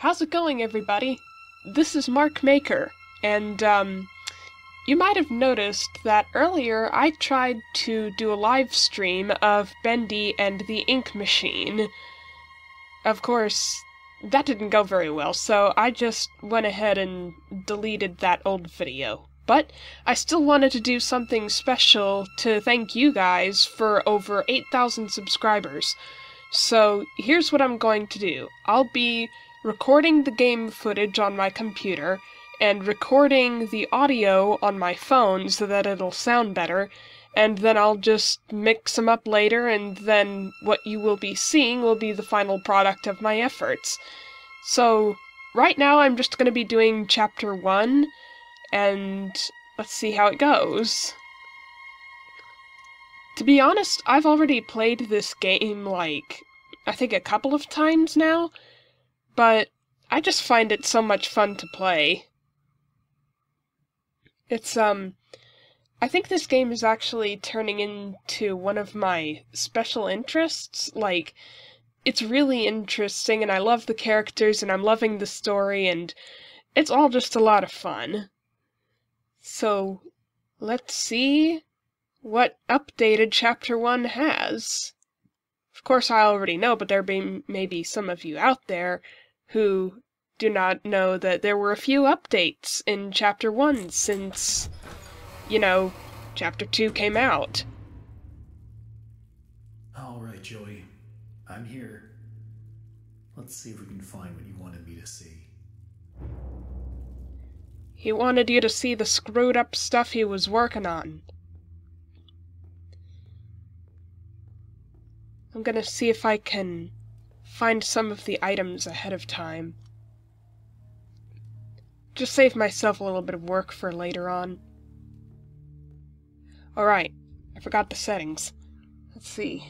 How's it going, everybody? This is Mark Maker, and, you might have noticed that earlier I tried to do a live stream of Bendy and the Ink Machine. Of course, that didn't go very well, so I just went ahead and deleted that old video. But I still wanted to do something special to thank you guys for over 8,000 subscribers. So here's what I'm going to do. I'll be recording the game footage on my computer, and recording the audio on my phone so that it'll sound better, and then I'll just mix them up later, and then what you will be seeing will be the final product of my efforts. So, right now I'm just gonna be doing Chapter 1, and let's see how it goes. To be honest, I've already played this game, like, I think a couple of times now, but I just find it so much fun to play. It's, I think this game is actually turning into one of my special interests. Like, it's really interesting, and I love the characters, and I'm loving the story, and it's all just a lot of fun. So, let's see what updated Chapter 1 has. Of course, I already know, but there may be some of you out there who do not know that there were a few updates in Chapter 1 since, you know, Chapter 2 came out. Alright, Joey. I'm here. Let's see if we can find what you wanted me to see. He wanted you to see the screwed up stuff he was working on. I'm gonna see if I can find some of the items ahead of time. Just save myself a little bit of work for later on. Alright, I forgot the settings. Let's see.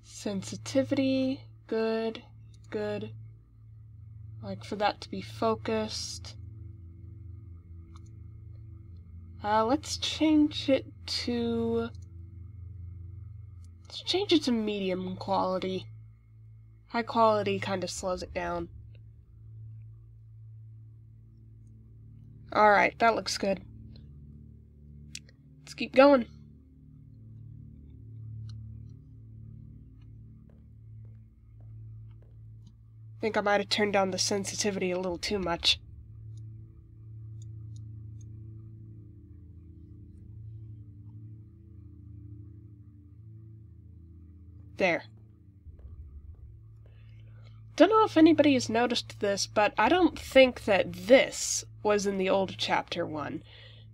Sensitivity, good, good. Like for that to be focused. Let's change it to medium quality. High quality kind of slows it down. Alright, that looks good. Let's keep going. I think I might have turned down the sensitivity a little too much. There. Don't know if anybody has noticed this, but I don't think that this was in the old Chapter 1.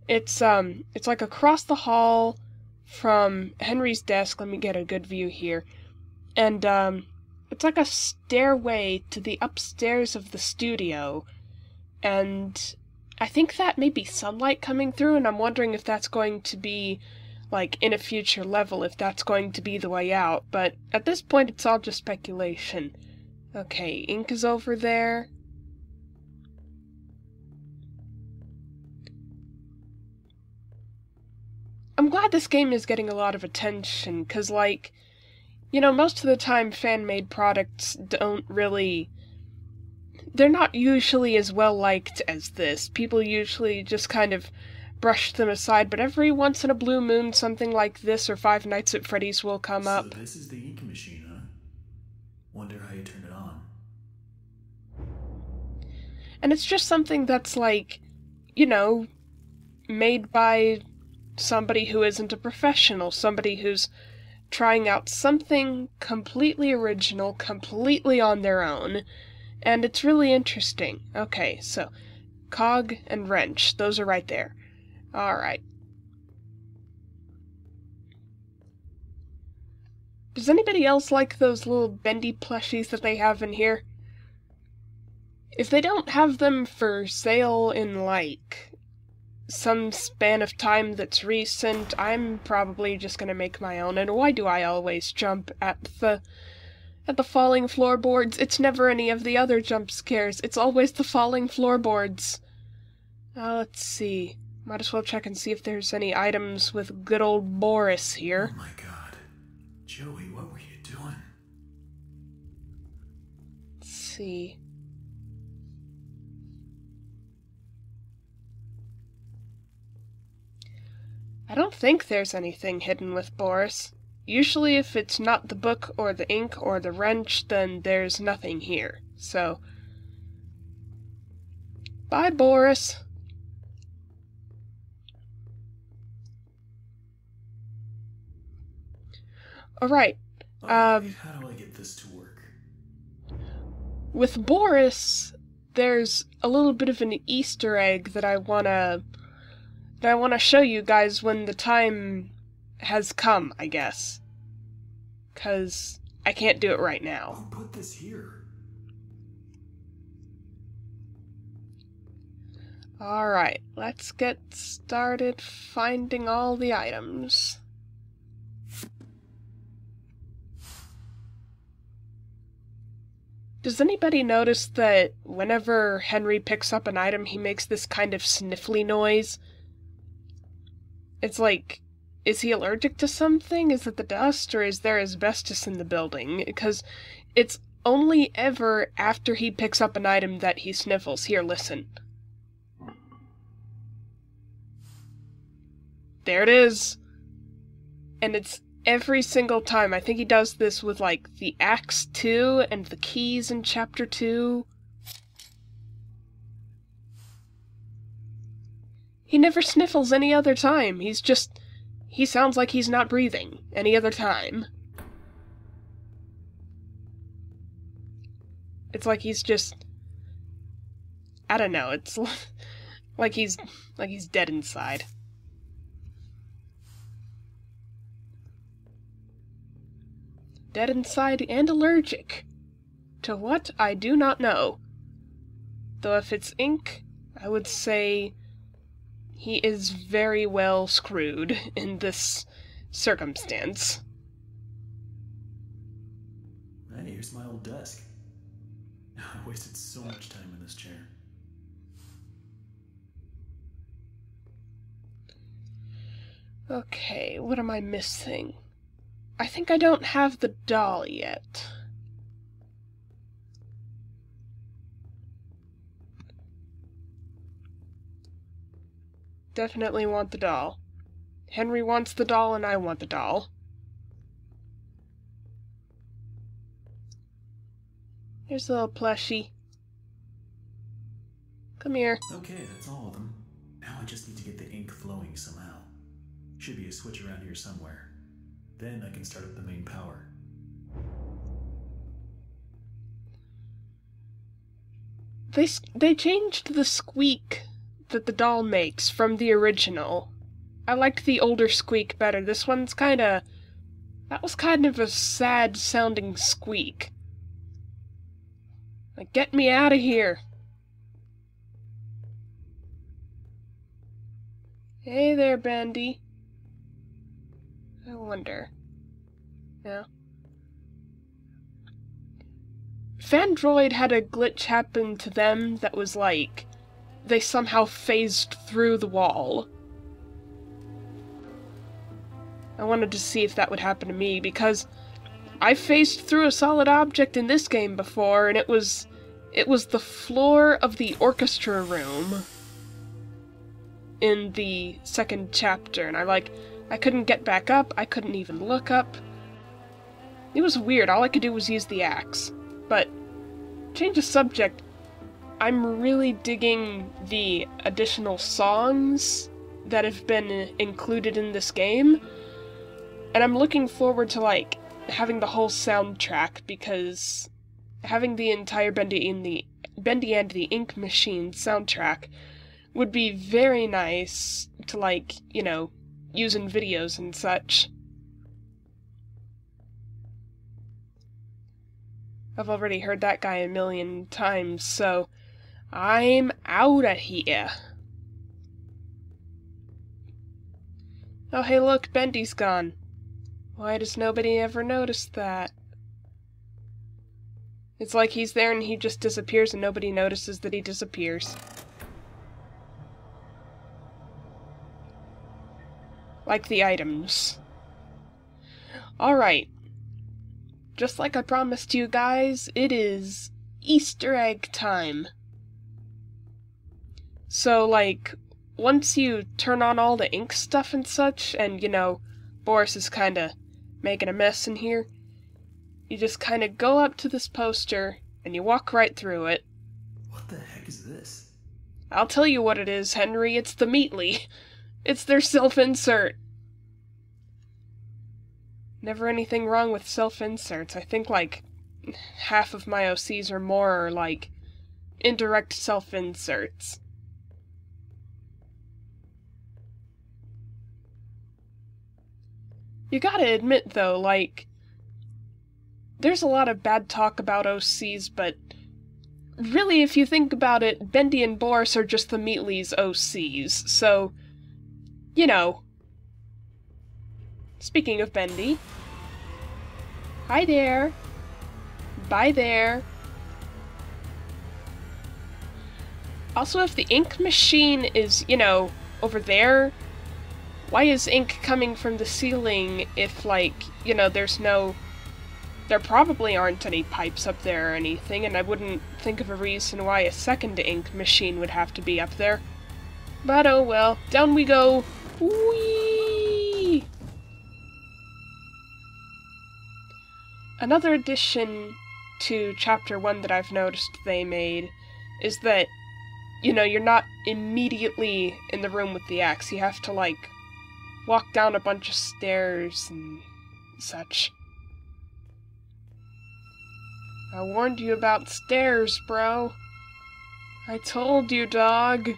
It's like across the hall from Henry's desk. Let me get a good view here. And, it's like a stairway to the upstairs of the studio. And I think that may be sunlight coming through, and I'm wondering if that's going to be, like, in a future level, if that's going to be the way out. But at this point, it's all just speculation. Okay, ink is over there. I'm glad this game is getting a lot of attention, 'cause, like, you know, most of the time fan-made products don't really... They're not usually as well-liked as this. People usually just kind of brush them aside, but every once in a blue moon, something like this or Five Nights at Freddy's will come up. So this is the ink machine, huh? Wonder how you turned it on. And it's just something that's, like, you know, made by somebody who isn't a professional, somebody who's trying out something completely original, completely on their own, and it's really interesting. Okay, so, cog and wrench, those are right there. Alright. Does anybody else like those little Bendy plushies that they have in here? If they don't have them for sale in, like, some span of time that's recent, I'm probably just gonna make my own. And why do I always jump at the falling floorboards? It's never any of the other jump scares. It's always the falling floorboards. Let's see. Might as well check and see if there's any items with good old Boris here. Oh my god. Joey, what were you doing? Let's see. I don't think there's anything hidden with Boris. Usually if it's not the book or the ink or the wrench, then there's nothing here. So, bye, Boris. Alright, How do I get this to work? with Boris, there's a little bit of an Easter egg that I wanna show you guys when the time has come, I guess. 'Cause I can't do it right now. Who put this here? Alright, let's get started finding all the items. Does anybody notice that whenever Henry picks up an item, he makes this kind of sniffly noise? It's like, is he allergic to something? Is it the dust, or is there asbestos in the building? Because it's only ever after he picks up an item that he sniffles. Here, listen. There it is. And it's every single time. I think he does this with, like, the axe, too, and the keys in Chapter 2. He never sniffles any other time. He sounds like he's not breathing any other time. It's like he's just... I don't know, it's like he's dead inside. Dead inside and allergic. To what, I do not know. Though if it's ink, I would say he is very well screwed in this circumstance. Hey, here's my old desk. I wasted so much time in this chair. Okay, what am I missing? I think I don't have the doll yet. Definitely want the doll. Henry wants the doll and I want the doll. Here's a little plushie. Come here. Okay, that's all of them. Now I just need to get the ink flowing somehow. Should be a switch around here somewhere. Then I can start up the main power. They changed the squeak that the doll makes from the original. I liked the older squeak better. This one's that was kind of a sad sounding squeak. Like, get me out of here. Hey there, Bendy. I wonder. Yeah. Fandroid had a glitch happen to them that was like, they somehow phased through the wall. I wanted to see if that would happen to me, because I've phased through a solid object in this game before, and it was the floor of the orchestra room in the second chapter, and I couldn't get back up, I couldn't even look up. It was weird, all I could do was use the axe. But, change of subject, I'm really digging the additional songs that have been included in this game, and I'm looking forward to, like, having the whole soundtrack, because having the entire Bendy and the Ink Machine soundtrack would be very nice to, like, you know, use in videos and such. I've already heard that guy a million times, so I'm outta here. Oh hey look, Bendy's gone. Why does nobody ever notice that? It's like he's there and he just disappears and nobody notices that he disappears. Like the items. Alright. just like I promised you guys, it is Easter egg time. So, like, once you turn on all the ink stuff and such, and, you know, Boris is kinda making a mess in here, you just kinda go up to this poster, and you walk right through it. What the heck is this? I'll tell you what it is, Henry, it's the Meatly. It's their self-insert. Never anything wrong with self-inserts. I think, like, half of my OCs or more are, like, indirect self-inserts. You gotta admit, though, like, there's a lot of bad talk about OCs, but really, if you think about it, Bendy and Boris are just the Meatly's OCs, so, you know. Speaking of Bendy. Hi there. Bye there. Also, if the ink machine is, you know, over there, why is ink coming from the ceiling if, like, you know, there probably aren't any pipes up there or anything, and I wouldn't think of a reason why a second ink machine would have to be up there. But oh well, down we go. Whee! Another addition to Chapter 1 that I've noticed they made is that, you know, you're not immediately in the room with the axe. You have to, like, walk down a bunch of stairs and such. I warned you about stairs, bro. I told you, dog.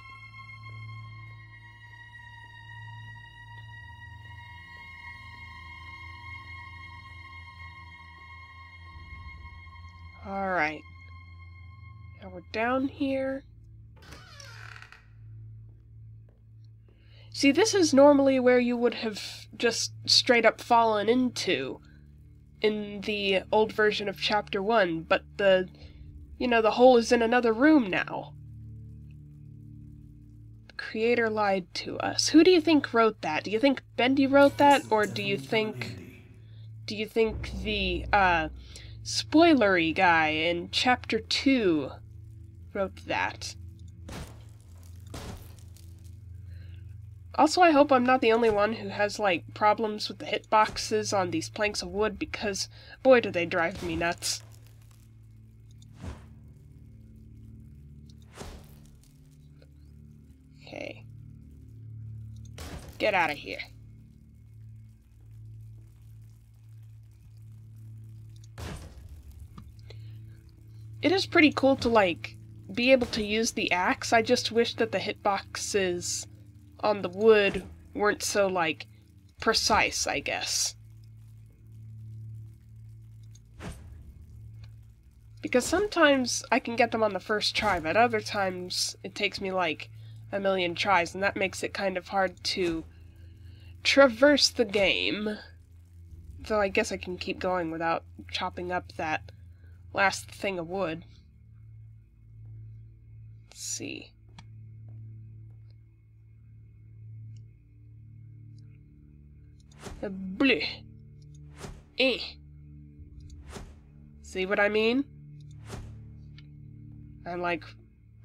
Alright. Now we're down here. See, this is normally where you would have just straight up fallen into in the old version of Chapter 1, but the hole is in another room now. The creator lied to us. Who do you think wrote that? Do you think Bendy wrote that, or do you think the, spoilery guy in Chapter 2 wrote that? Also, I hope I'm not the only one who has, like, problems with the hitboxes on these planks of wood, because, boy, do they drive me nuts. Okay. Get out of here. It is pretty cool to, like, be able to use the axe. I just wish that the hitboxes on the wood weren't so, like, precise, I guess. Because sometimes I can get them on the first try, but other times it takes me, like, a million tries, and that makes it kind of hard to traverse the game. Though I guess I can keep going without chopping up that last thing of wood. Let's see. Bleh. Eh. See what I mean? I'm, like,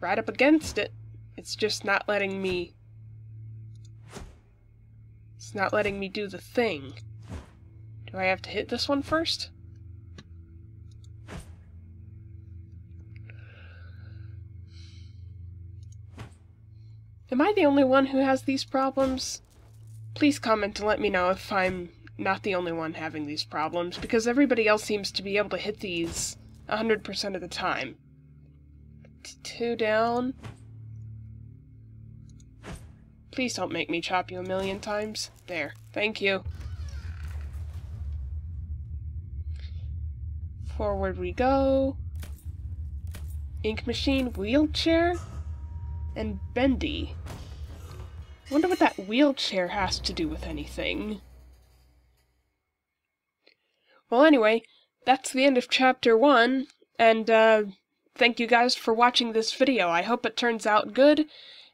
right up against it. It's just not letting me... It's not letting me do the thing. Do I have to hit this one first? Am I the only one who has these problems? Please comment to let me know if I'm not the only one having these problems, because everybody else seems to be able to hit these 100% of the time. 2 down. Please don't make me chop you a million times. There. Thank you. Forward we go. Ink machine, wheelchair, and Bendy. Wonder what that wheelchair has to do with anything. Well, anyway, that's the end of Chapter 1, and, thank you guys for watching this video. I hope it turns out good,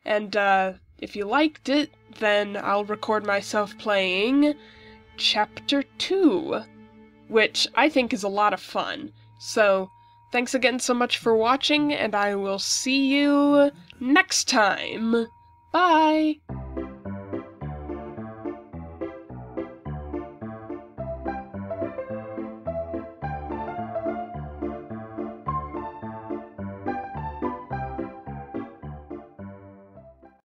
and, if you liked it, then I'll record myself playing Chapter 2. which I think is a lot of fun. So, thanks again so much for watching, and I will see you next time. Bye!